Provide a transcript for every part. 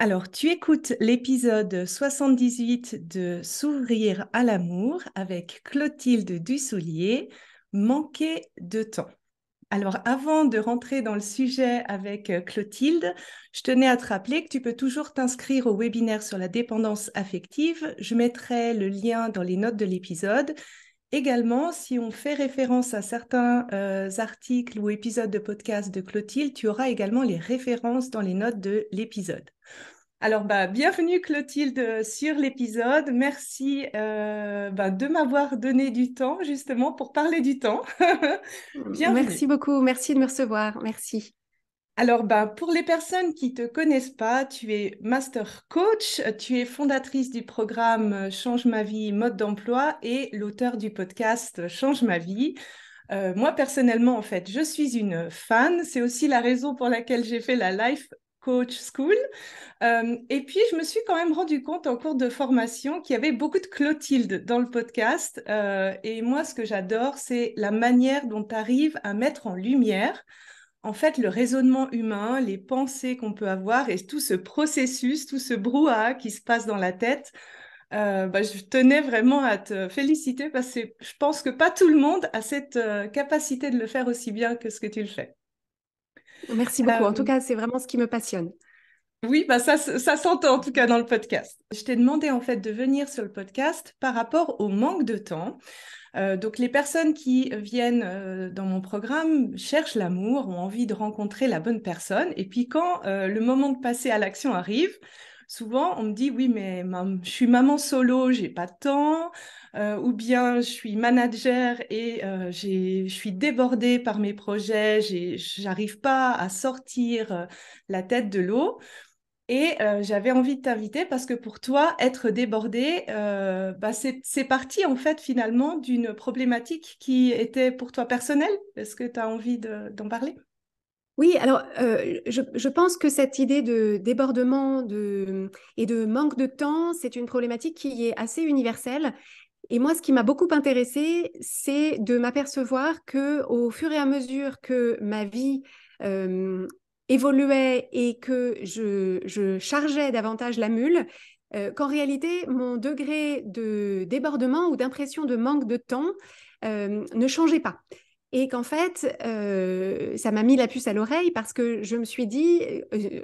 Alors, tu écoutes l'épisode 78 de S'ouvrir à l'amour avec Clotilde Dussoulier, Manquer de temps. Alors, avant de rentrer dans le sujet avec Clotilde, je tenais à te rappeler que tu peux toujours t'inscrire au webinaire sur la dépendance affective. Je mettrai le lien dans les notes de l'épisode. Également, si on fait référence à certains articles ou épisodes de podcast de Clotilde, tu auras également les références dans les notes de l'épisode. Alors, bienvenue Clotilde sur l'épisode. Merci de m'avoir donné du temps justement pour parler du temps. Bienvenue. Merci beaucoup, merci de me recevoir, merci. Alors, pour les personnes qui ne te connaissent pas, tu es master coach, tu es fondatrice du programme Change ma vie, mode d'emploi et l'auteur du podcast Change ma vie. Moi, personnellement, en fait, je suis une fan. C'est aussi la raison pour laquelle j'ai fait la Life Coach School. Et puis, je me suis quand même rendu compte en cours de formation qu'il y avait beaucoup de Clotilde dans le podcast. Et moi, ce que j'adore, c'est la manière dont tu arrives à mettre en lumière, en fait, le raisonnement humain, les pensées qu'on peut avoir et tout ce processus, tout ce brouhaha qui se passe dans la tête. Je tenais vraiment à te féliciter parce que je pense que pas tout le monde a cette capacité de le faire aussi bien que ce que tu le fais. Merci beaucoup, en tout Euh, cas, c'est vraiment ce qui me passionne. Oui, ça s'entend en tout cas dans le podcast. Je t'ai demandé en fait de venir sur le podcast par rapport au manque de temps. Donc les personnes qui viennent dans mon programme cherchent l'amour, ont envie de rencontrer la bonne personne. Et puis quand le moment de passer à l'action arrive, souvent on me dit oui mais je suis maman solo, j'ai pas de temps. Ou bien je suis manager et je suis débordée par mes projets, j'arrive pas à sortir la tête de l'eau. Et j'avais envie de t'inviter parce que pour toi, être débordé, c'est parti en fait finalement d'une problématique qui était pour toi personnelle. Est-ce que tu as envie d'en parler? Oui, alors je pense que cette idée de débordement et de manque de temps, c'est une problématique qui est assez universelle. Et moi, ce qui m'a beaucoup intéressée, c'est de m'apercevoir que au fur et à mesure que ma vie euh, évoluait et que je chargeais davantage la mule, qu'en réalité, mon degré de débordement ou d'impression de manque de temps ne changeait pas. Et qu'en fait, ça m'a mis la puce à l'oreille parce que je me suis dit,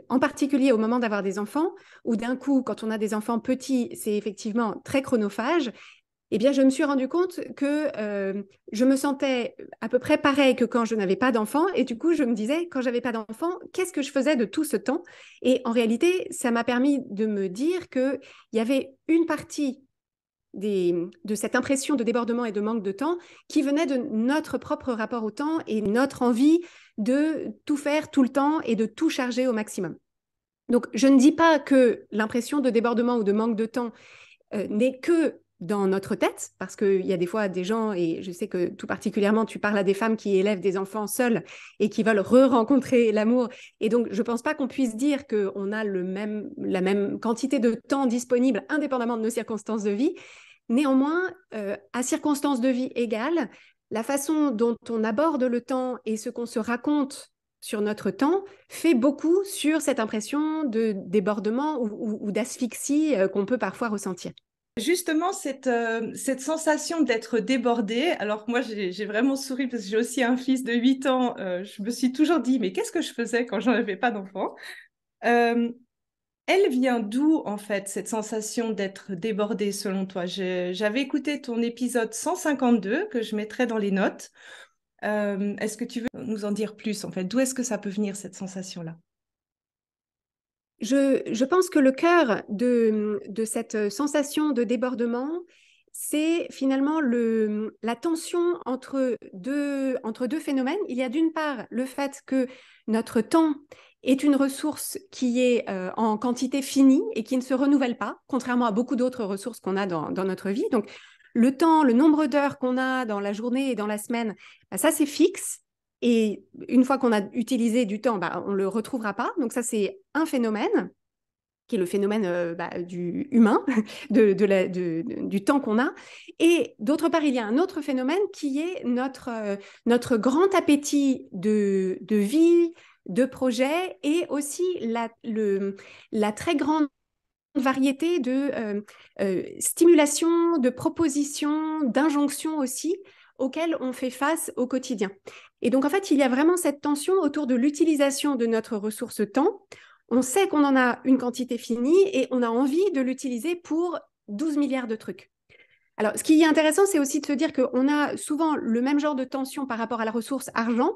en particulier au moment d'avoir des enfants, où d'un coup, quand on a des enfants petits, c'est effectivement très chronophage, eh bien, je me suis rendu compte que je me sentais à peu près pareil que quand je n'avais pas d'enfant. Et du coup, je me disais, quand j'avais pas d'enfant, qu'est-ce que je faisais de tout ce temps? Et en réalité, ça m'a permis de me dire qu'il y avait une partie de cette impression de débordement et de manque de temps qui venait de notre propre rapport au temps et notre envie de tout faire tout le temps et de tout charger au maximum. Donc, je ne dis pas que l'impression de débordement ou de manque de temps n'est que dans notre tête, parce qu'il y a des fois des gens, et je sais que tout particulièrement, tu parles à des femmes qui élèvent des enfants seules et qui veulent re-rencontrer l'amour. Et donc, je ne pense pas qu'on puisse dire qu'on a la même quantité de temps disponible indépendamment de nos circonstances de vie. Néanmoins, à circonstances de vie égales, la façon dont on aborde le temps et ce qu'on se raconte sur notre temps fait beaucoup sur cette impression de débordement ou d'asphyxie qu'on peut parfois ressentir. Justement, cette sensation d'être débordée, alors moi j'ai vraiment souri parce que j'ai aussi un fils de 8 ans, je me suis toujours dit, mais qu'est-ce que je faisais quand j'en avais pas d'enfant? Euh, Elle vient d'où, en fait, cette sensation d'être débordée, selon toi? J'avais écouté ton épisode 152, que je mettrai dans les notes. Est-ce que tu veux nous en dire plus, en fait? D'où est-ce que ça peut venir, cette sensation-là? Je pense que le cœur de cette sensation de débordement, c'est finalement la tension entre deux phénomènes. Il y a d'une part le fait que notre temps est une ressource qui est en quantité finie et qui ne se renouvelle pas, contrairement à beaucoup d'autres ressources qu'on a dans notre vie. Donc, le temps, le nombre d'heures qu'on a dans la journée et dans la semaine, ça c'est fixe. Et une fois qu'on a utilisé du temps, on ne le retrouvera pas. Donc ça, c'est un phénomène qui est le phénomène du humain, du temps qu'on a. Et d'autre part, il y a un autre phénomène qui est notre grand appétit de vie, de projets et aussi la très grande variété de stimulation, de propositions, d'injonctions aussi auxquelles on fait face au quotidien. Et donc, en fait, il y a vraiment cette tension autour de l'utilisation de notre ressource temps. On sait qu'on en a une quantité finie et on a envie de l'utiliser pour 12 milliards de trucs. Alors, ce qui est intéressant, c'est aussi de se dire qu'on a souvent le même genre de tension par rapport à la ressource argent,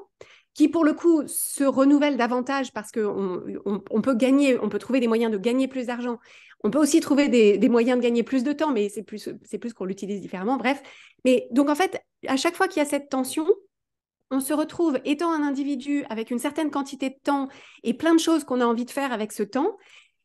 qui pour le coup se renouvelle davantage parce qu'on peut gagner, on peut trouver des moyens de gagner plus d'argent. On peut aussi trouver des moyens de gagner plus de temps, mais c'est plus qu'on l'utilise différemment. Bref. Mais donc, en fait, à chaque fois qu'il y a cette tension, on se retrouve étant un individu avec une certaine quantité de temps et plein de choses qu'on a envie de faire avec ce temps.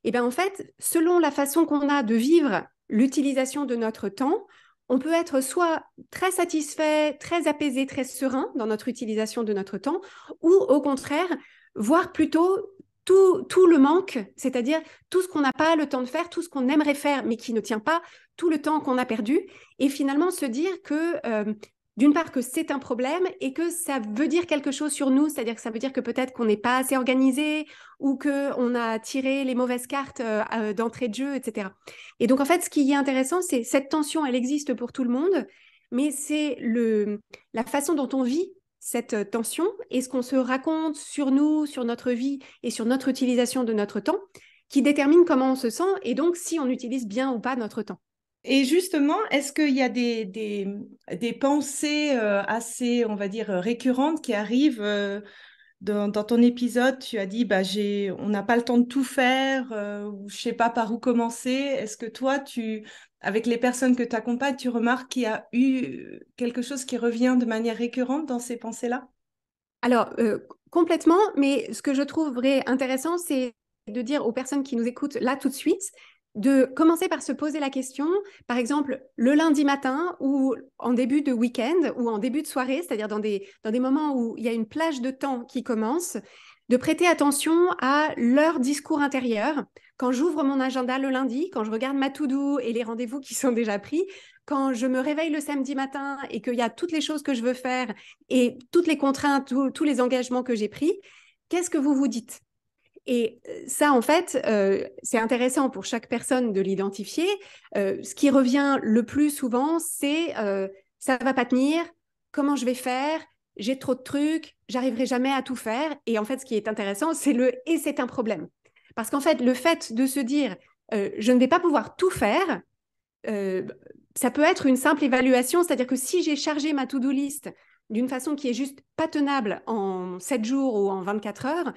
Et bien, en fait, selon la façon qu'on a de vivre l'utilisation de notre temps, on peut être soit très satisfait, très apaisé, très serein dans notre utilisation de notre temps, ou au contraire, voir plutôt tout le manque, c'est-à-dire tout ce qu'on n'a pas le temps de faire, tout ce qu'on aimerait faire, mais qui ne tient pas, tout le temps qu'on a perdu, et finalement se dire que d'une part que c'est un problème et que ça veut dire quelque chose sur nous, c'est-à-dire que ça veut dire que peut-être qu'on n'est pas assez organisé ou qu'on a tiré les mauvaises cartes d'entrée de jeu, etc. Et donc, en fait, ce qui est intéressant, c'est cette tension, elle existe pour tout le monde, mais c'est la façon dont on vit cette tension et ce qu'on se raconte sur nous, sur notre vie et sur notre utilisation de notre temps qui détermine comment on se sent et donc si on utilise bien ou pas notre temps. Et justement, est-ce qu'il y a des pensées assez, on va dire, récurrentes qui arrivent dans ton épisode? Tu as dit, bah, on n'a pas le temps de tout faire, ou je sais pas par où commencer. Est-ce que toi, avec les personnes que tu accompagnes, tu remarques qu'il y a eu quelque chose qui revient de manière récurrente dans ces pensées-là? Alors, complètement, mais ce que je trouverais intéressant, c'est de dire aux personnes qui nous écoutent là tout de suite, de commencer par se poser la question, par exemple, le lundi matin ou en début de week-end ou en début de soirée, c'est-à-dire dans des moments où il y a une plage de temps qui commence, de prêter attention à leur discours intérieur. Quand j'ouvre mon agenda le lundi, quand je regarde ma to-do et les rendez-vous qui sont déjà pris, quand je me réveille le samedi matin et qu'il y a toutes les choses que je veux faire et toutes les contraintes, tous les engagements que j'ai pris, qu'est-ce que vous vous dites? Et ça, en fait, c'est intéressant pour chaque personne de l'identifier. Ce qui revient le plus souvent, c'est ça va pas tenir, comment je vais faire, j'ai trop de trucs, j'arriverai jamais à tout faire. Et en fait, ce qui est intéressant, c'est et c'est un problème. Parce qu'en fait, le fait de se dire je ne vais pas pouvoir tout faire, euh, ça peut être une simple évaluation, c'est-à-dire que si j'ai chargé ma to-do list d'une façon qui est juste pas tenable en 7 jours ou en 24 heures,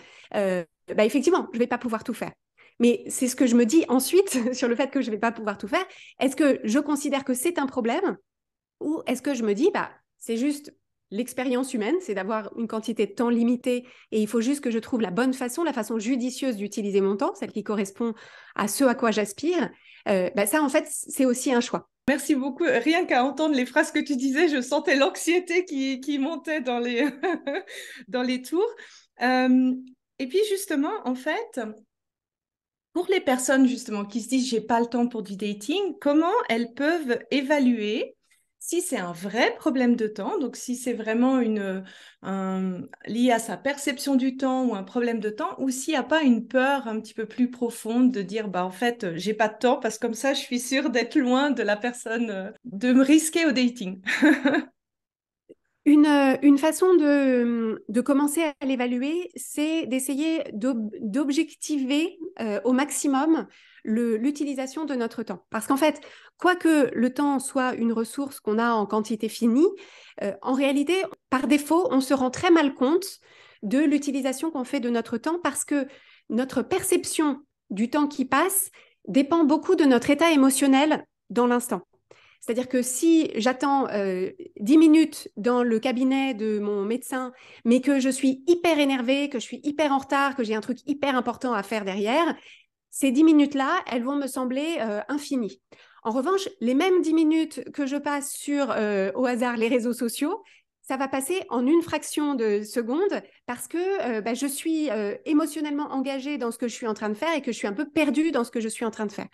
bah effectivement, je ne vais pas pouvoir tout faire. Mais c'est ce que je me dis ensuite sur le fait que je ne vais pas pouvoir tout faire. Est-ce que je considère que c'est un problème ou est-ce que je me dis, bah, c'est juste l'expérience humaine, c'est d'avoir une quantité de temps limitée et il faut juste que je trouve la façon judicieuse d'utiliser mon temps, celle qui correspond à ce à quoi j'aspire. Bah ça, en fait, c'est aussi un choix. Merci beaucoup. Rien qu'à entendre les phrases que tu disais, je sentais l'anxiété qui montait dans dans les tours. Et puis justement, en fait, pour les personnes justement qui se disent j'ai pas le temps pour du dating, comment elles peuvent évaluer si c'est un vrai problème de temps, donc si c'est vraiment lié à sa perception du temps ou un problème de temps, ou s'il n'y a pas une peur un petit peu plus profonde de dire bah en fait j'ai pas de temps parce que comme ça je suis sûre d'être loin de la personne, de me risquer au dating. Une façon de commencer à l'évaluer, c'est d'essayer d'objectiver au maximum l'utilisation de notre temps. Parce qu'en fait, quoique le temps soit une ressource qu'on a en quantité finie, en réalité, par défaut, on se rend très mal compte de l'utilisation qu'on fait de notre temps parce que notre perception du temps qui passe dépend beaucoup de notre état émotionnel dans l'instant. C'est-à-dire que si j'attends 10 minutes dans le cabinet de mon médecin, mais que je suis hyper énervée, que je suis hyper en retard, que j'ai un truc hyper important à faire derrière, ces 10 minutes-là, elles vont me sembler infinies. En revanche, les mêmes 10 minutes que je passe sur, au hasard, les réseaux sociaux, ça va passer en une fraction de seconde parce que je suis émotionnellement engagée dans ce que je suis en train de faire et que je suis un peu perdue dans ce que je suis en train de faire.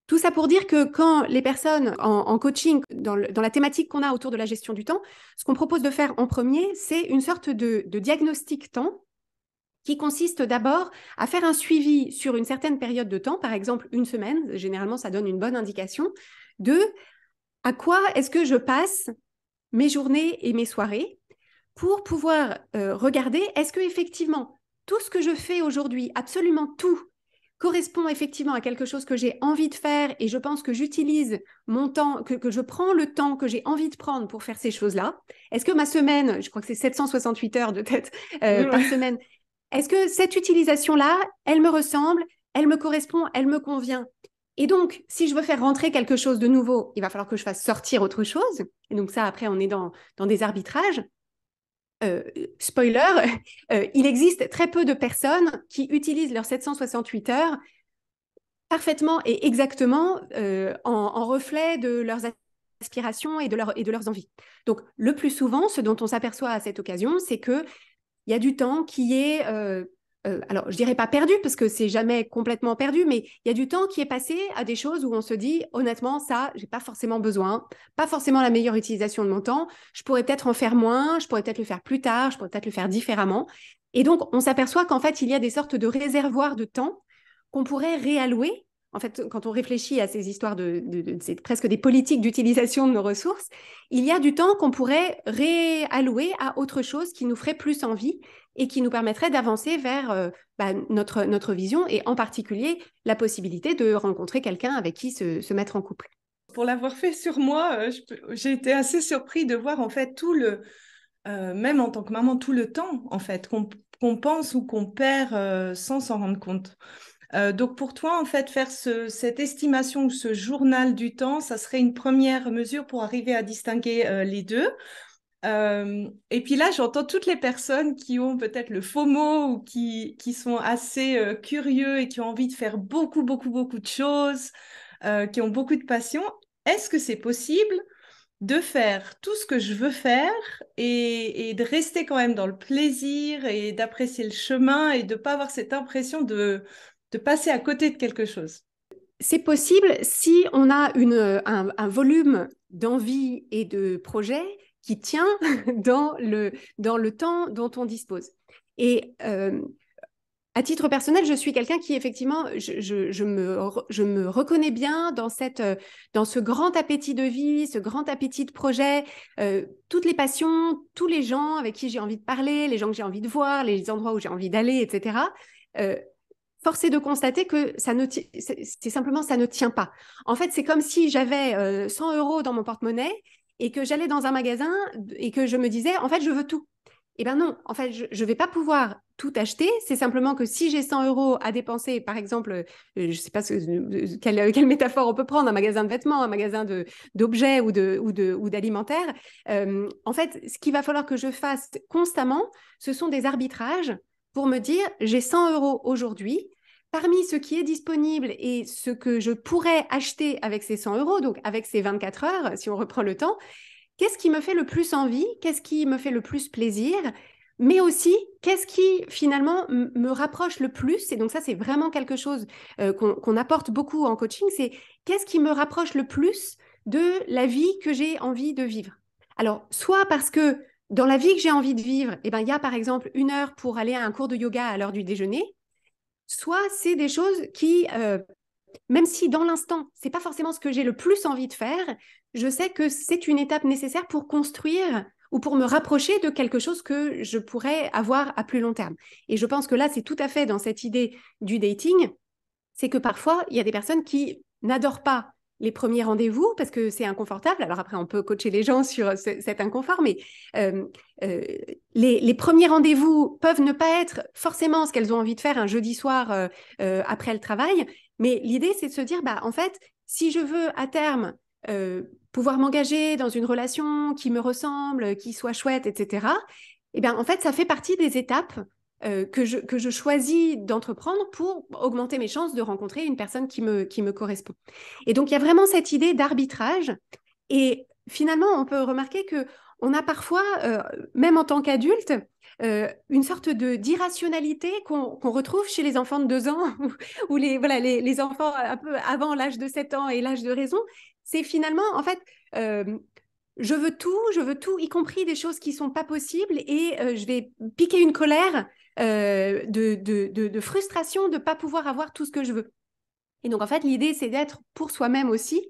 Tout ça pour dire que quand les personnes en coaching, dans la thématique qu'on a autour de la gestion du temps, ce qu'on propose de faire en premier, c'est une sorte de diagnostic temps qui consiste d'abord à faire un suivi sur une certaine période de temps, par exemple une semaine, généralement ça donne une bonne indication, de à quoi est-ce que je passe mes journées et mes soirées pour pouvoir regarder est-ce que effectivement tout ce que je fais aujourd'hui, absolument tout, correspond effectivement à quelque chose que j'ai envie de faire et je pense que j'utilise mon temps, que je prends le temps que j'ai envie de prendre pour faire ces choses-là. Est-ce que ma semaine, je crois que c'est 768 heures de tête par semaine, est-ce que cette utilisation-là, elle me ressemble, elle me correspond, elle me convient? Et donc, si je veux faire rentrer quelque chose de nouveau, il va falloir que je fasse sortir autre chose. Et donc ça, après, on est dans des arbitrages. Spoiler, il existe très peu de personnes qui utilisent leurs 768 heures parfaitement et exactement en reflet de leurs aspirations et de leurs envies. Donc, le plus souvent, ce dont on s'aperçoit à cette occasion, c'est qu'il y a du temps qui est alors, je dirais pas perdu parce que c'est jamais complètement perdu, mais il y a du temps qui est passé à des choses où on se dit, honnêtement, ça, j'ai pas forcément besoin, pas forcément la meilleure utilisation de mon temps. Je pourrais peut-être en faire moins, je pourrais peut-être le faire plus tard, je pourrais peut-être le faire différemment. Et donc, on s'aperçoit qu'en fait, il y a des sortes de réservoirs de temps qu'on pourrait réallouer. En fait, quand on réfléchit à ces histoires c'est presque des politiques d'utilisation de nos ressources, il y a du temps qu'on pourrait réallouer à autre chose qui nous ferait plus envie et qui nous permettrait d'avancer vers notre vision et en particulier la possibilité de rencontrer quelqu'un avec qui se mettre en couple. Pour l'avoir fait sur moi, j'ai été assez surpris de voir en fait même en tant que maman, tout le temps en fait qu'on pense ou qu'on perd sans s'en rendre compte. Donc pour toi, en fait, faire cette estimation ou ce journal du temps, ça serait une première mesure pour arriver à distinguer les deux. Et puis là, j'entends toutes les personnes qui ont peut-être le FOMO ou qui sont assez curieux et qui ont envie de faire beaucoup, beaucoup, beaucoup de choses, qui ont beaucoup de passion. Est-ce que c'est possible de faire tout ce que je veux faire et de rester quand même dans le plaisir et d'apprécier le chemin et de ne pas avoir cette impression de passer à côté de quelque chose? C'est possible si on a un volume d'envie et de projet qui tient dans le temps dont on dispose. Et à titre personnel, je suis quelqu'un qui, effectivement, je me reconnais bien dans ce grand appétit de vie, ce grand appétit de projet, toutes les passions, tous les gens avec qui j'ai envie de parler, les gens que j'ai envie de voir, les endroits où j'ai envie d'aller, etc. Force est de constater que c'est simplement, ça ne tient pas. En fait, c'est comme si j'avais 100 € dans mon porte-monnaie et que j'allais dans un magasin et que je me disais, en fait, je veux tout. Eh bien non, en fait, je ne vais pas pouvoir tout acheter. C'est simplement que si j'ai 100 € à dépenser, par exemple, je ne sais pas quelle métaphore on peut prendre, un magasin de vêtements, un magasin d'objets ou d'alimentaire, en fait, ce qu'il va falloir que je fasse constamment, ce sont des arbitrages pour me dire, j'ai 100 € aujourd'hui. Parmi ce qui est disponible et ce que je pourrais acheter avec ces 100 €, donc avec ces 24 heures, si on reprend le temps, qu'est-ce qui me fait le plus envie? Qu'est-ce qui me fait le plus plaisir? Mais aussi, qu'est-ce qui finalement me rapproche le plus? Et donc ça, c'est vraiment quelque chose qu'on apporte beaucoup en coaching, c'est qu'est-ce qui me rapproche le plus de la vie que j'ai envie de vivre? Alors, soit parce que dans la vie que j'ai envie de vivre, eh ben, il y a par exemple 1 heure pour aller à un cours de yoga à l'heure du déjeuner, soit c'est des choses qui, même si dans l'instant, ce n'est pas forcément ce que j'ai le plus envie de faire, je sais que c'est une étape nécessaire pour construire ou pour me rapprocher de quelque chose que je pourrais avoir à plus long terme. Et je pense que là, c'est tout à fait dans cette idée du dating, c'est que parfois, il y a des personnes qui n'adorent pas les premiers rendez-vous parce que c'est inconfortable. Alors après, on peut coacher les gens sur cet inconfort, mais les premiers rendez-vous peuvent ne pas être forcément ce qu'elles ont envie de faire un jeudi soir après le travail. Mais l'idée, c'est de se dire, bah, en fait, si je veux à terme pouvoir m'engager dans une relation qui me ressemble, qui soit chouette, etc., eh bien, en fait, ça fait partie des étapes que je choisis d'entreprendre pour augmenter mes chances de rencontrer une personne qui me correspond. Et donc, il y a vraiment cette idée d'arbitrage. Et finalement, on peut remarquer qu'on a parfois, même en tant qu'adulte, une sorte d'irrationalité qu'on retrouve chez les enfants de 2 ans ou les enfants un peu avant l'âge de 7 ans et l'âge de raison. C'est finalement, en fait, je veux tout, y compris des choses qui ne sont pas possibles et je vais piquer une colère de frustration de ne pas pouvoir avoir tout ce que je veux. Et donc, en fait, l'idée, c'est d'être pour soi-même aussi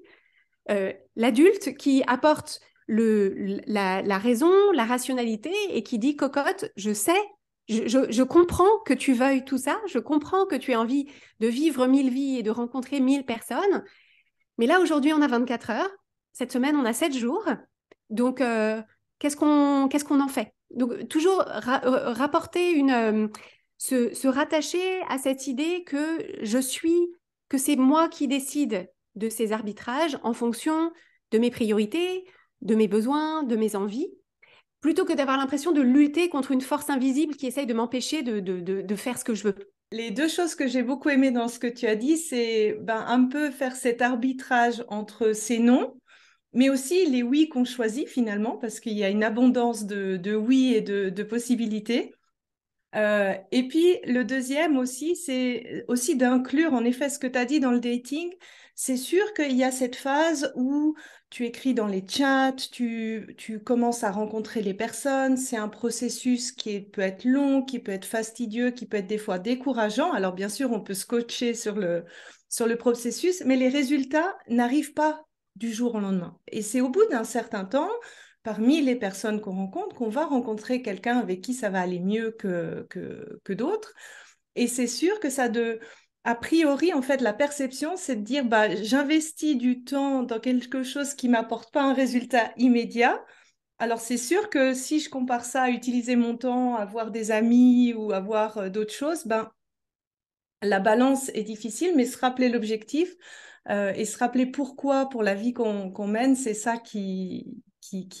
l'adulte qui apporte la raison, la rationalité et qui dit, cocotte, je sais, je comprends que tu veuilles tout ça, je comprends que tu aies envie de vivre 1000 vies et de rencontrer 1000 personnes, mais là, aujourd'hui, on a 24 heures, cette semaine, on a 7 jours, donc qu'est-ce qu'on en fait? Donc, toujours rapporter se rattacher à cette idée que c'est moi qui décide de ces arbitrages en fonction de mes priorités, de mes besoins, de mes envies, plutôt que d'avoir l'impression de lutter contre une force invisible qui essaye de m'empêcher de faire ce que je veux. Les deux choses que j'ai beaucoup aimées dans ce que tu as dit, c'est un peu faire cet arbitrage entre ces non, mais aussi les oui qu'on choisit finalement, parce qu'il y a une abondance de oui et de possibilités. Et puis le deuxième aussi, c'est aussi d'inclure en effet ce que tu as dit dans le dating. C'est sûr qu'il y a cette phase où tu écris dans les chats, tu commences à rencontrer les personnes. C'est un processus peut être long, qui peut être fastidieux, qui peut être des fois décourageant. Alors bien sûr, on peut se coacher sur le processus, mais les résultats n'arrivent pas du jour au lendemain. Et c'est au bout d'un certain temps, parmi les personnes qu'on rencontre, qu'on va rencontrer quelqu'un avec qui ça va aller mieux que d'autres. Et c'est sûr que a priori, en fait, la perception, c'est de dire, j'investis du temps dans quelque chose qui ne m'apporte pas un résultat immédiat. Alors, c'est sûr que si je compare ça à utiliser mon temps, à voir des amis ou à voir d'autres choses, la balance est difficile, mais se rappeler l'objectif et se rappeler pourquoi, pour la vie qu'on mène, c'est ça qui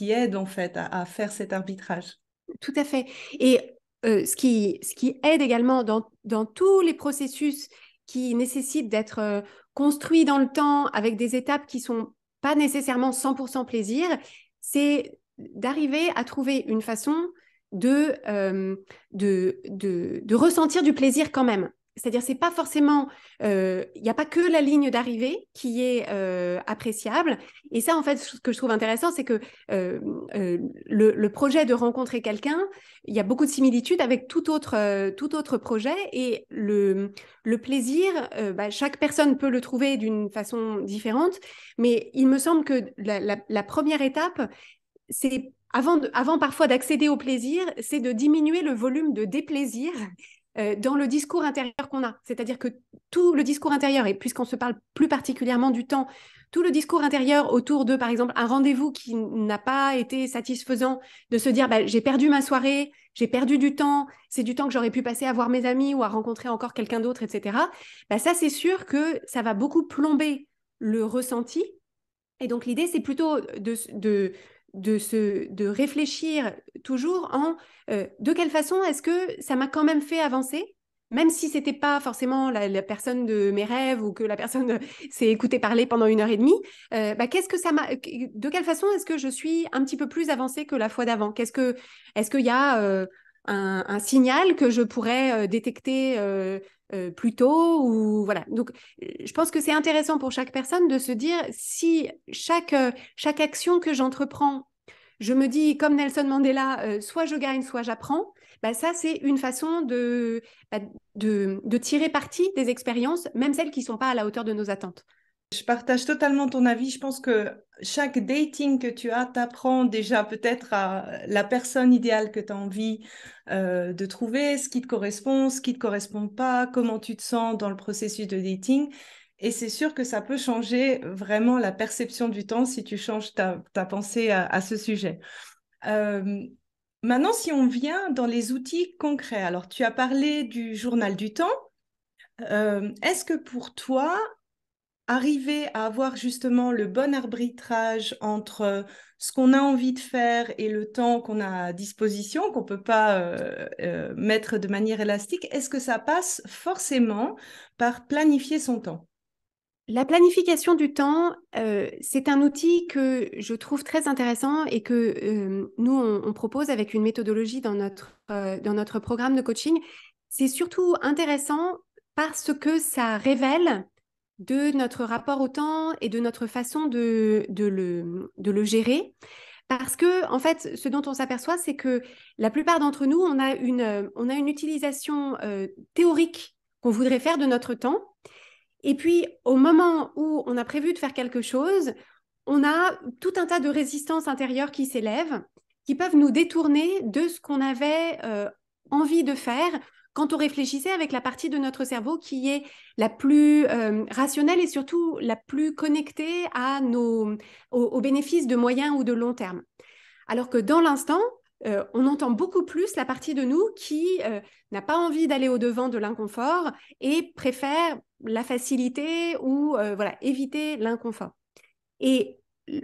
aide en fait à faire cet arbitrage. Tout à fait. Et ce qui aide également dans tous les processus qui nécessitent d'être construits dans le temps avec des étapes qui sont pas nécessairement 100% plaisir, c'est d'arriver à trouver une façon de ressentir du plaisir quand même. C'est-à-dire, c'est pas forcément, il n'y a pas que la ligne d'arrivée qui est appréciable. Et ça, en fait, ce que je trouve intéressant, c'est que le projet de rencontrer quelqu'un, il y a beaucoup de similitudes avec tout autre projet. Et le plaisir, chaque personne peut le trouver d'une façon différente. Mais il me semble que la première étape, c'est avant parfois d'accéder au plaisir, c'est de diminuer le volume de déplaisir dans le discours intérieur qu'on a. C'est-à-dire que tout le discours intérieur, et puisqu'on se parle plus particulièrement du temps, tout le discours intérieur autour de, par exemple, un rendez-vous qui n'a pas été satisfaisant, de se dire j'ai perdu ma soirée, j'ai perdu du temps, c'est du temps que j'aurais pu passer à voir mes amis ou à rencontrer encore quelqu'un d'autre, etc. Ça, c'est sûr que ça va beaucoup plomber le ressenti. Et donc, l'idée, c'est plutôt de réfléchir toujours de quelle façon est-ce que ça m'a quand même fait avancer, même si c'était pas forcément la personne de mes rêves ou que la personne s'est écoutée parler pendant 1 heure et demie. De quelle façon est-ce que je suis un petit peu plus avancée que la fois d'avant? Est-ce qu'il y a un signal que je pourrais détecter plus tôt ou voilà. Donc, je pense que c'est intéressant pour chaque personne de se dire si chaque action que j'entreprends, je me dis comme Nelson Mandela, soit je gagne, soit j'apprends. Ça, c'est une façon de tirer parti des expériences, même celles qui ne sont pas à la hauteur de nos attentes. Je partage totalement ton avis. Je pense que chaque dating que tu as t'apprend déjà peut-être à la personne idéale que tu as envie de trouver, ce qui te correspond, ce qui ne te correspond pas, comment tu te sens dans le processus de dating. Et c'est sûr que ça peut changer vraiment la perception du temps si tu changes ta pensée à ce sujet. Maintenant, si on vient dans les outils concrets, alors tu as parlé du journal du temps. Est-ce que pour toi, arriver à avoir justement le bon arbitrage entre ce qu'on a envie de faire et le temps qu'on a à disposition, qu'on ne peut pas mettre de manière élastique, est-ce que ça passe forcément par planifier son temps? La planification du temps, c'est un outil que je trouve très intéressant et que nous, on propose avec une méthodologie dans notre programme de coaching. C'est surtout intéressant parce que ça révèle de notre rapport au temps et de notre façon de le gérer. Parce que, en fait, ce dont on s'aperçoit, c'est que la plupart d'entre nous, on a une utilisation théorique qu'on voudrait faire de notre temps. Et puis, au moment où on a prévu de faire quelque chose, on a tout un tas de résistances intérieures qui s'élèvent, qui peuvent nous détourner de ce qu'on avait envie de faire quand on réfléchissait avec la partie de notre cerveau qui est la plus rationnelle et surtout la plus connectée aux bénéfices de moyen ou de long terme. Alors que dans l'instant, on entend beaucoup plus la partie de nous qui n'a pas envie d'aller au-devant de l'inconfort et préfère la facilité ou voilà, éviter l'inconfort. Et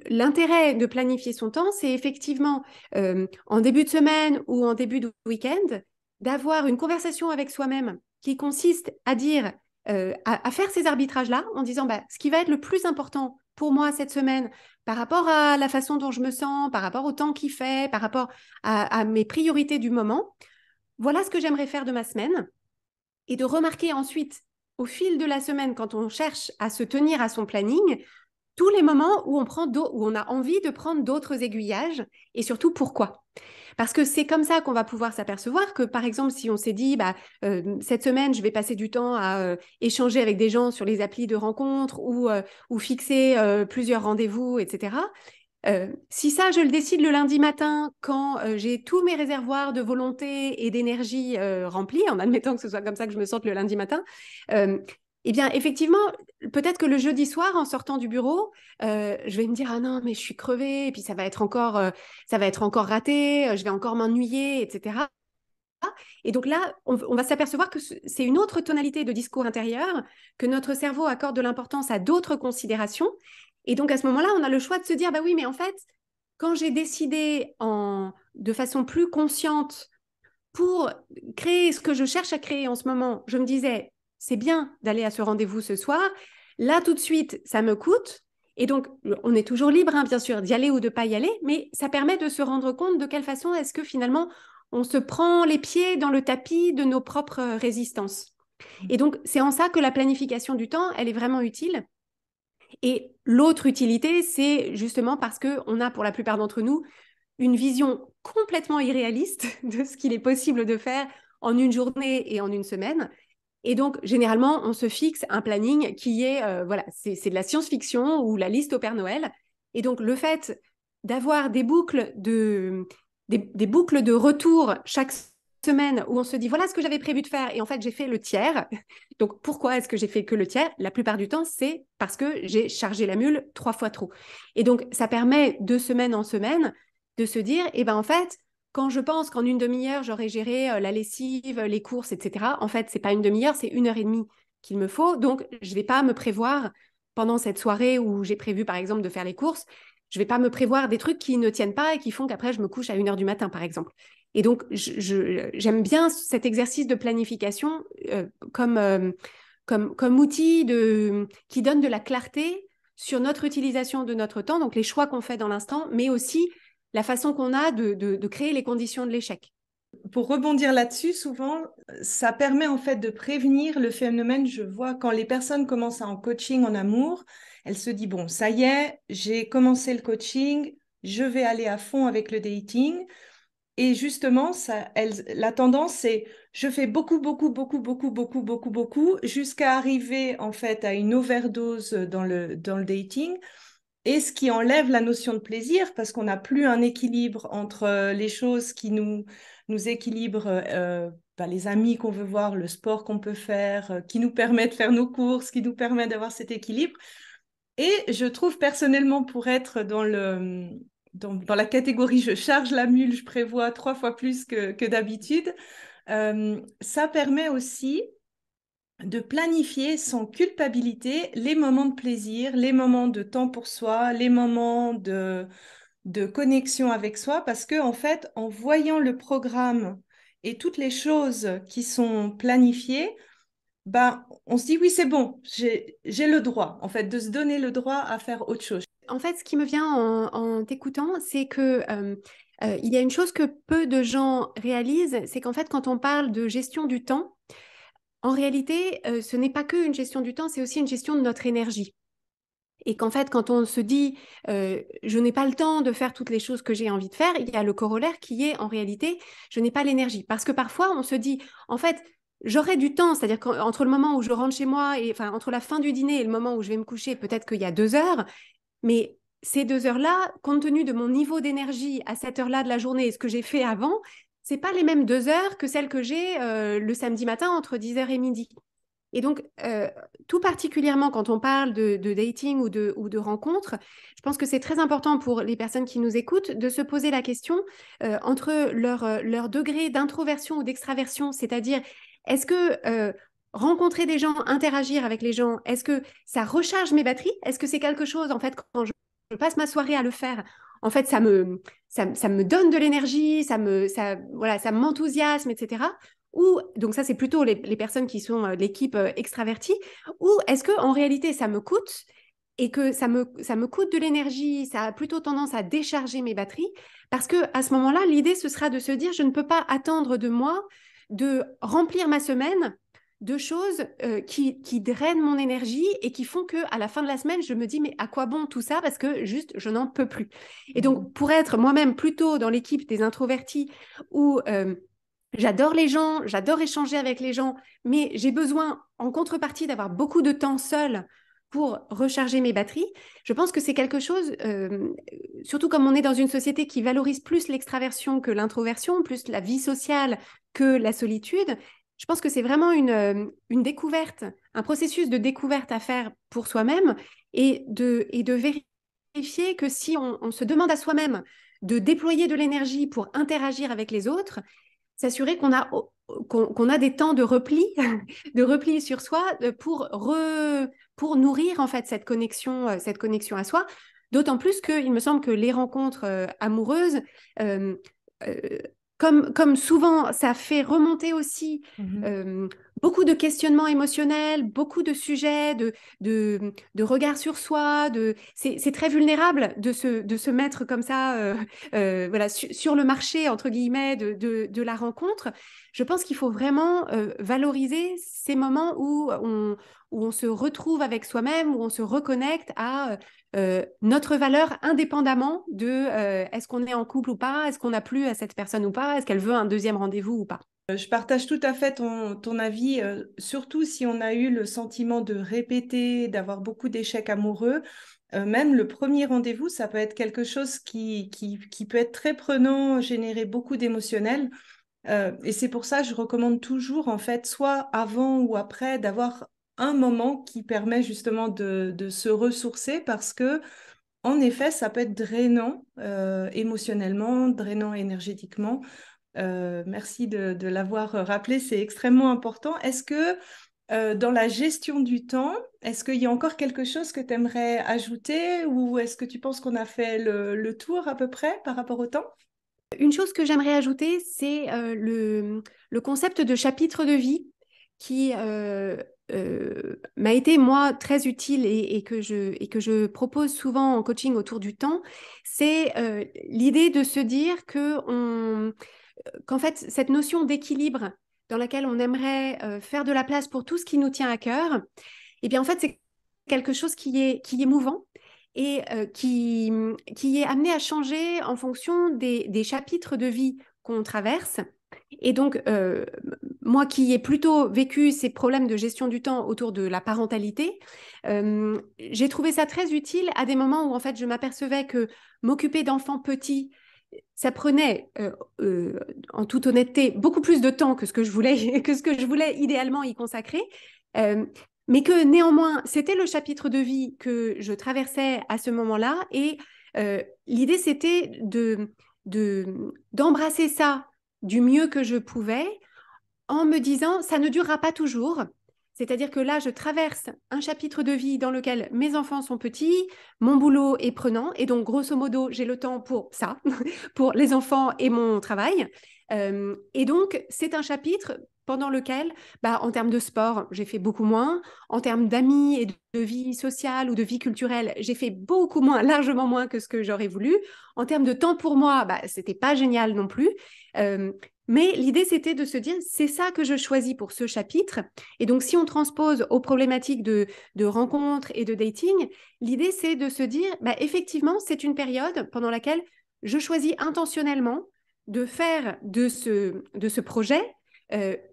l'intérêt de planifier son temps, c'est effectivement en début de semaine ou en début de week-end, d'avoir une conversation avec soi-même qui consiste à dire, à faire ces arbitrages-là en disant ce qui va être le plus important pour moi cette semaine par rapport à la façon dont je me sens, par rapport au temps qu'il fait, par rapport à mes priorités du moment. Voilà ce que j'aimerais faire de ma semaine. Et de remarquer ensuite, au fil de la semaine, quand on cherche à se tenir à son planning, tous les moments où on a envie de prendre d'autres aiguillages et surtout pourquoi. Parce que c'est comme ça qu'on va pouvoir s'apercevoir que, par exemple, si on s'est dit, cette semaine, je vais passer du temps à échanger avec des gens sur les applis de rencontres ou fixer plusieurs rendez-vous, etc. Si ça, je le décide le lundi matin quand j'ai tous mes réservoirs de volonté et d'énergie remplis, en admettant que ce soit comme ça que je me sente le lundi matin, eh bien, effectivement, peut-être que le jeudi soir, en sortant du bureau, je vais me dire ah non, mais je suis crevée, et puis ça va être encore raté, je vais encore m'ennuyer, etc. Et donc là, on va s'apercevoir que c'est une autre tonalité de discours intérieur, que notre cerveau accorde de l'importance à d'autres considérations. Et donc à ce moment-là, on a le choix de se dire bah oui, mais en fait, quand j'ai décidé de façon plus consciente pour créer ce que je cherche à créer en ce moment, je me disais c'est bien d'aller à ce rendez-vous ce soir. Là, tout de suite, ça me coûte. Et donc, on est toujours libre, hein, bien sûr, d'y aller ou de ne pas y aller, mais ça permet de se rendre compte de quelle façon est-ce que finalement, on se prend les pieds dans le tapis de nos propres résistances. Et donc, c'est en ça que la planification du temps, elle est vraiment utile. Et l'autre utilité, c'est justement parce qu'on a, pour la plupart d'entre nous, une vision complètement irréaliste de ce qu'il est possible de faire en une journée et en une semaine. Et donc, généralement, on se fixe un planning qui est, voilà, c'est de la science-fiction ou la liste au Père Noël. Et donc, le fait d'avoir des boucles des boucles de retour chaque semaine où on se dit, voilà ce que j'avais prévu de faire et en fait, j'ai fait le tiers. Donc, pourquoi est-ce que j'ai fait que le tiers? La plupart du temps, c'est parce que j'ai chargé la mule 3 fois trop. Et donc, ça permet de semaine en semaine de se dire, eh ben en fait, quand je pense qu'en une demi-heure, j'aurais géré la lessive, les courses, etc., en fait, c'est pas une demi-heure, c'est 1 heure et demie qu'il me faut. Donc, je vais pas me prévoir pendant cette soirée où j'ai prévu, par exemple, de faire les courses, je vais pas me prévoir des trucs qui ne tiennent pas et qui font qu'après, je me couche à 1 heure du matin, par exemple. Et donc, j'aime bien cet exercice de planification comme outil qui donne de la clarté sur notre utilisation de notre temps, donc les choix qu'on fait dans l'instant, mais aussi la façon qu'on a de créer les conditions de l'échec. Pour rebondir là-dessus, souvent, ça permet en fait de prévenir le phénomène. Je vois quand les personnes commencent en coaching en amour, elles se disent, bon, ça y est, j'ai commencé le coaching, je vais aller à fond avec le dating. Et justement, la tendance, c'est je fais beaucoup, beaucoup, beaucoup, beaucoup, beaucoup, beaucoup, beaucoup, jusqu'à arriver en fait à une overdose dans le dating. Et ce qui enlève la notion de plaisir, parce qu'on n'a plus un équilibre entre les choses qui nous équilibrent, les amis qu'on veut voir, le sport qu'on peut faire, qui nous permet de faire nos courses, qui nous permet d'avoir cet équilibre. Et je trouve personnellement, pour être dans la catégorie je charge la mule, je prévois 3 fois plus que d'habitude, ça permet aussi de planifier sans culpabilité les moments de plaisir, les moments de temps pour soi, les moments de connexion avec soi, parce que en fait, en voyant le programme et toutes les choses qui sont planifiées, on se dit oui, c'est bon, j'ai le droit, en fait, de se donner le droit à faire autre chose. En fait, ce qui me vient en t'écoutant, c'est que il y a une chose que peu de gens réalisent, c'est qu'en fait, quand on parle de gestion du temps, en réalité, ce n'est pas qu'une gestion du temps, c'est aussi une gestion de notre énergie. Et qu'en fait, quand on se dit je n'ai pas le temps de faire toutes les choses que j'ai envie de faire, il y a le corollaire qui est en réalité je n'ai pas l'énergie. Parce que parfois on se dit en fait j'aurai du temps, c'est-à-dire qu'entre le moment où je rentre chez moi et enfin entre la fin du dîner et le moment où je vais me coucher, peut-être qu'il y a 2 heures, mais ces 2 heures-là, compte tenu de mon niveau d'énergie à cette heure-là de la journée et ce que j'ai fait avant, c'est pas les mêmes 2 heures que celles que j'ai le samedi matin entre 10 heures et midi. Et donc, tout particulièrement quand on parle de dating ou de rencontres, je pense que c'est très important pour les personnes qui nous écoutent de se poser la question entre leur degré d'introversion ou d'extraversion, c'est-à-dire est-ce que rencontrer des gens, interagir avec les gens, est-ce que ça recharge mes batteries? Est-ce que c'est quelque chose, en fait, quand je passe ma soirée à le faire, en fait, ça me donne de l'énergie, voilà, ça m'enthousiasme, etc. Ou, donc ça, c'est plutôt les personnes qui sont l'équipe extravertie. Ou est-ce que en réalité, ça me coûte et que ça me coûte de l'énergie, ça a plutôt tendance à décharger mes batteries? Parce que à ce moment-là, l'idée, ce sera de se dire, je ne peux pas attendre de moi de remplir ma semaine de choses qui drainent mon énergie et qui font que à la fin de la semaine, je me dis, mais à quoi bon tout ça? Parce que juste, je n'en peux plus. Et donc, pour être moi-même plutôt dans l'équipe des introvertis où j'adore les gens, j'adore échanger avec les gens, mais j'ai besoin, en contrepartie, d'avoir beaucoup de temps seul pour recharger mes batteries. Je pense que c'est quelque chose, surtout comme on est dans une société qui valorise plus l'extraversion que l'introversion, plus la vie sociale que la solitude. Je pense que c'est vraiment une découverte, un processus de découverte à faire pour soi-même et de vérifier que si on se demande à soi-même de déployer de l'énergie pour interagir avec les autres, s'assurer qu'on a des temps de repli, de repli sur soi pour nourrir en fait cette connexion à soi. D'autant plus qu'il me semble que les rencontres amoureuses, euh, euh, comme souvent, ça fait remonter aussi Mhm. euh, beaucoup de questionnements émotionnels, beaucoup de sujets, de regard sur soi. C'est très vulnérable de se mettre comme ça voilà, sur le marché, entre guillemets, de la rencontre. Je pense qu'il faut vraiment valoriser ces moments où on se retrouve avec soi-même, où on se reconnecte à notre valeur indépendamment de est-ce qu'on est en couple ou pas, est-ce qu'on a plu à cette personne ou pas, est-ce qu'elle veut un deuxième rendez-vous ou pas. Je partage tout à fait ton avis, surtout si on a eu le sentiment de répéter, d'avoir beaucoup d'échecs amoureux. Même le premier rendez-vous, ça peut être quelque chose qui peut être très prenant, générer beaucoup d'émotionnel. Et c'est pour ça que je recommande toujours, en fait, soit avant ou après, d'avoir un moment qui permet justement de se ressourcer parce que, en effet, ça peut être drainant émotionnellement, drainant énergétiquement. Merci de l'avoir rappelé, c'est extrêmement important. Est-ce que dans la gestion du temps, est-ce qu'il y a encore quelque chose que tu aimerais ajouter ou est-ce que tu penses qu'on a fait le tour à peu près par rapport au temps? Une chose que j'aimerais ajouter, c'est le concept de chapitre de vie qui m'a été, moi, très utile et que je propose souvent en coaching autour du temps. C'est l'idée de se dire qu'en fait, cette notion d'équilibre dans laquelle on aimerait faire de la place pour tout ce qui nous tient à cœur, eh bien, en fait, c'est quelque chose qui est mouvant et qui est amené à changer en fonction des chapitres de vie qu'on traverse. Et donc, moi qui ai plutôt vécu ces problèmes de gestion du temps autour de la parentalité, j'ai trouvé ça très utile à des moments où en fait je m'apercevais que m'occuper d'enfants petits, ça prenait, en toute honnêteté, beaucoup plus de temps que ce que je voulais, que ce que je voulais idéalement y consacrer. Euh, mais que néanmoins, c'était le chapitre de vie que je traversais à ce moment-là. Et l'idée, c'était d'embrasser ça du mieux que je pouvais en me disant, ça ne durera pas toujours. C'est-à-dire que là, je traverse un chapitre de vie dans lequel mes enfants sont petits, mon boulot est prenant, et donc, grosso modo, j'ai le temps pour ça, pour les enfants et mon travail. Et donc, c'est un chapitre pendant lequel, bah, en termes de sport, j'ai fait beaucoup moins. En termes d'amis et de vie sociale ou de vie culturelle, j'ai fait beaucoup moins, largement moins que ce que j'aurais voulu. En termes de temps pour moi, bah, c'était pas génial non plus. Euh, Mais l'idée, c'était de se dire, c'est ça que je choisis pour ce chapitre. Et donc, si on transpose aux problématiques de rencontres et de dating, l'idée, c'est de se dire, bah, effectivement, c'est une période pendant laquelle je choisis intentionnellement de faire de ce projet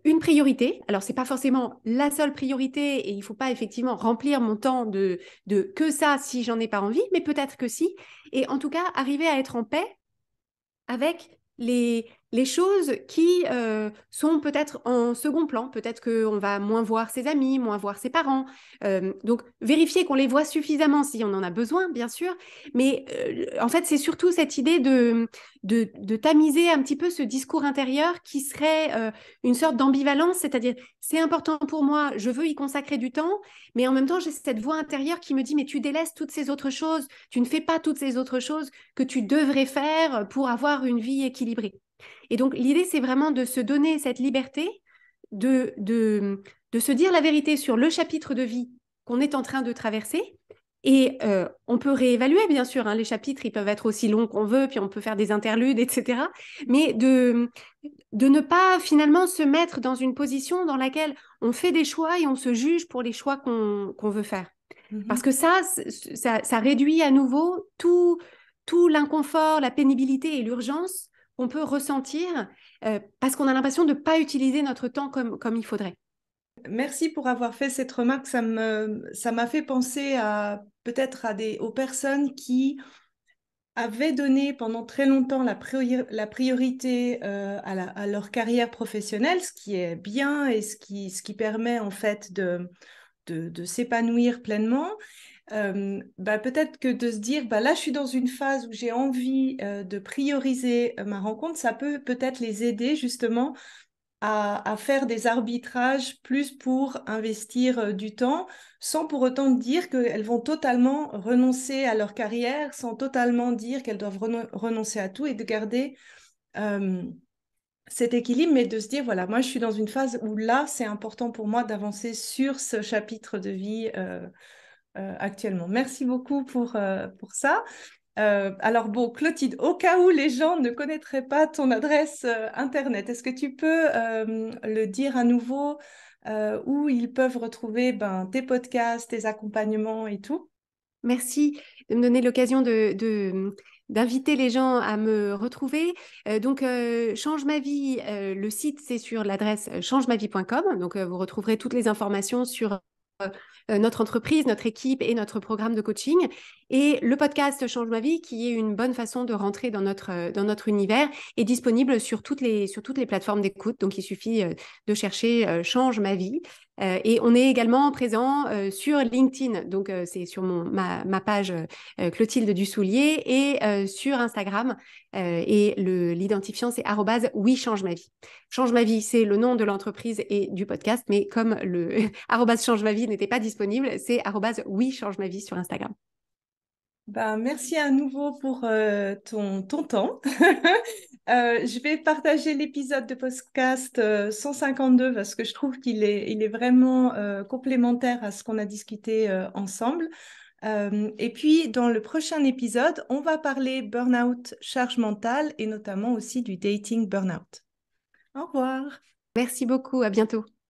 une priorité. Alors, ce n'est pas forcément la seule priorité et il ne faut pas effectivement remplir mon temps de que ça si j'en ai pas envie, mais peut-être que si. Et en tout cas, arriver à être en paix avec les choses qui sont peut-être en second plan. Peut-être qu'on va moins voir ses amis, moins voir ses parents. Donc, vérifier qu'on les voit suffisamment si on en a besoin, bien sûr. Mais en fait, c'est surtout cette idée de tamiser un petit peu ce discours intérieur qui serait une sorte d'ambivalence, c'est-à-dire c'est important pour moi, je veux y consacrer du temps, mais en même temps, j'ai cette voix intérieure qui me dit, mais tu délaisses toutes ces autres choses, tu ne fais pas toutes ces autres choses que tu devrais faire pour avoir une vie équilibrée. Et donc, l'idée, c'est vraiment de se donner cette liberté de se dire la vérité sur le chapitre de vie qu'on est en train de traverser. Et on peut réévaluer, bien sûr, hein, les chapitres, ils peuvent être aussi longs qu'on veut, puis on peut faire des interludes, etc. Mais de ne pas finalement se mettre dans une position dans laquelle on fait des choix et on se juge pour les choix qu'on veut faire. Parce que ça réduit à nouveau tout l'inconfort, la pénibilité et l'urgence qu'on peut ressentir parce qu'on a l'impression de ne pas utiliser notre temps comme il faudrait. Merci pour avoir fait cette remarque. Ça m'a fait penser à peut-être aux personnes qui avaient donné pendant très longtemps la priorité à leur carrière professionnelle, ce qui est bien et ce qui permet en fait de s'épanouir pleinement. Peut-être que de se dire, là, je suis dans une phase où j'ai envie de prioriser ma rencontre, ça peut-être les aider justement à faire des arbitrages plus pour investir du temps, sans pour autant dire qu'elles vont totalement renoncer à leur carrière, sans totalement dire qu'elles doivent renoncer à tout et de garder cet équilibre, mais de se dire, voilà, moi je suis dans une phase où là, c'est important pour moi d'avancer sur ce chapitre de vie actuellement. Merci beaucoup pour ça. Alors bon, Clotilde, au cas où les gens ne connaîtraient pas ton adresse Internet, est-ce que tu peux le dire à nouveau où ils peuvent retrouver tes podcasts, tes accompagnements et tout? Merci de me donner l'occasion d'inviter les gens à me retrouver. Change ma vie, le site, c'est sur l'adresse changemavie.com. Donc, vous retrouverez toutes les informations sur notre entreprise, notre équipe et notre programme de coaching. Et le podcast Change ma vie, qui est une bonne façon de rentrer dans notre univers, est disponible sur toutes les plateformes d'écoute. Donc, il suffit de chercher Change ma vie. Et on est également présent sur LinkedIn. Donc, c'est sur ma page Clotilde Dussoulier et sur Instagram. Et l'identifiant, c'est @oui change ma vie. Change ma vie, c'est le nom de l'entreprise et du podcast, mais comme le change ma vie n'était pas disponible, c'est @oui change ma vie sur Instagram. Merci à nouveau pour ton temps. Je vais partager l'épisode de podcast 152 parce que je trouve il est vraiment complémentaire à ce qu'on a discuté ensemble. Et puis, dans le prochain épisode, on va parler burn-out, charge mentale et notamment aussi du dating burn-out. Au revoir. Merci beaucoup, à bientôt.